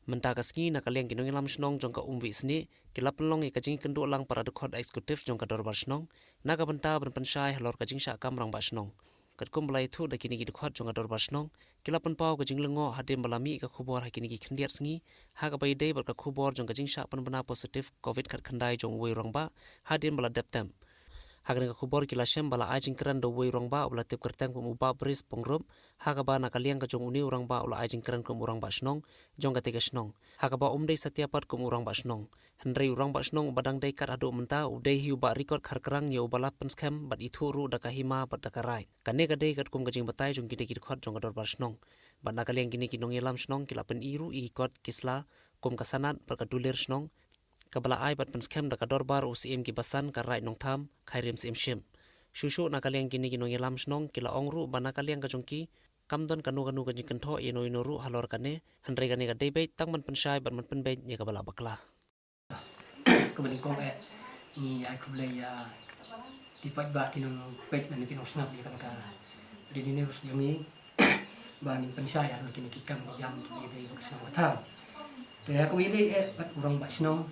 Menta kasngi na kaliang kinong ilam snong jong ka umbi sni kila penlong i kajing kendo lang para dekod eksekutif jong ka dorbar snong na ka benta berpensyai halor kajing sya kamrang ba snong kat kumblai thu da kini ki dekod jong ka dorbar snong kila penpau kajing lengo hadim balami ka khubor ha kini ki khendiat sngi ha ka bai dei bar ka khubor jong kajing sya penbena positif covid kat khandai jong wei rong ba hadim bala deptem Hagan ka khubor kila shem bala ajing kran do wei rong ba ula tip kerteng pum uba bris pongrum haga ba na kaliang ka jong uni urang ba ula ajing kran kum urang ba snong jong ka tega snong haga ba umdei satiapat kum urang ba snong hendrei urang ba snong badang dei kat adu menta udei hiu ba record kharkrang ye ubala penskam bat ithu ru da ka hima bat da ka rai kane ka dei kat kum ka jing batai jong kite kit khot jong ka dor bar snong bat na kaliang kini kinong yelam snong kila pen iru I kot kisla kum ka sanat bar ka dulir snong kabala ai bat penskam da ka dorbar usim ki basan ka rai nong tham khairim sim shim shushu na kaliang kini kinong yelam snong kila ongru bana kaliang ka jongki kamdon kanu ka jikan tho ino ru halor kane handre kane ka debate tang man pensyai bat man penbe nya kabala bakla kemudian kong ni ai kublai ya dipat ba kinong pet na kinong snap ni kanaka di news yumi ba min pensai ado kini kikam ni jam ni dei ba snap ta te aku ini bat urang ba snong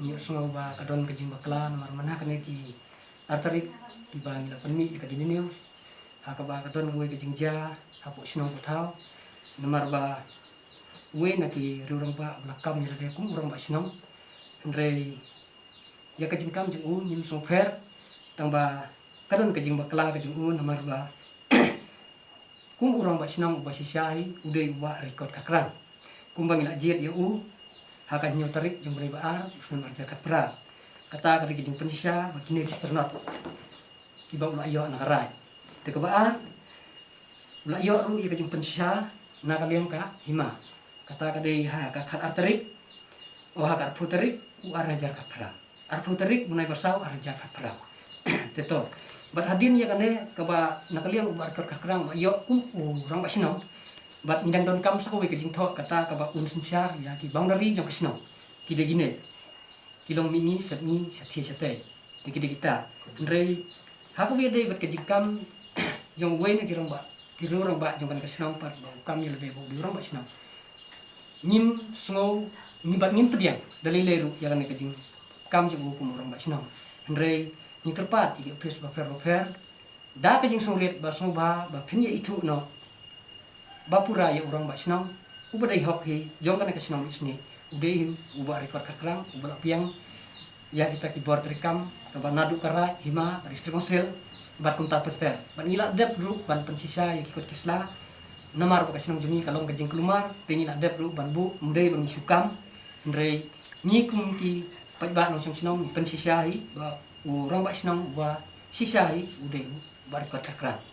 ni snong ba kadon kajing bakla nomor mana kane ki artarik di bang la penmi ka di news ha ka ba kadon we kajing ja hapo snong tau nomor ba we na ki rurang ba lakam ni de kum urang ba snong andre ya kajing kam jeng nyim so fer tang ba kadon kajing bakla kajing nomor ba kum urang ba snong ba sisai udai ba record kakran kum bang ila jet ya hakan nyo tarik jeng beri baar usun marja kapra kata kadi jeng pensya bakini registernot kiba ula yo anak rai te baar ula yo ru iya jeng pensya na kalian ka hima kata kadi ha ka khat artarik o ha ka putarik u arajar kapra arputarik munai basau arajar kapra teto bat hadin ya kane kaba na kalian u arkar kakrang yo urang basino bat midang don kam sa ko ke jing tho kata ka ba un sinsar ya ki boundary jong kasno ki de gine kilong mingi satmi sathi sate ki de kita ndrei ha ko de bat ke jing kam jong we ne kirong ba jong kan kasno pat ba kam ni le bo dirong ba sno nim sngo ni bat nim pediang dalai leru ya kan ke jing kam jong hukum rong ba sno ndrei ni kerpat ki pres ba fer da ke jing songret ba song ba phinye itu no bapura ya urang ba snong ubadai hoki jong kana ka snong isni udai uba record kakrang uba piang ya kita ki board rekam ka nadu kara hima registry konsil bat kunta ter ban ila dep group ban pensisa ya ki kisla namar ba ka snong juni kalong ka jing kelumar tengi la dep group ban bu mudai bang isukam ndrei ni kum ki pat ba nong snong pensisa hi ba urang ba snong ba sisa hi udai ba record kakrang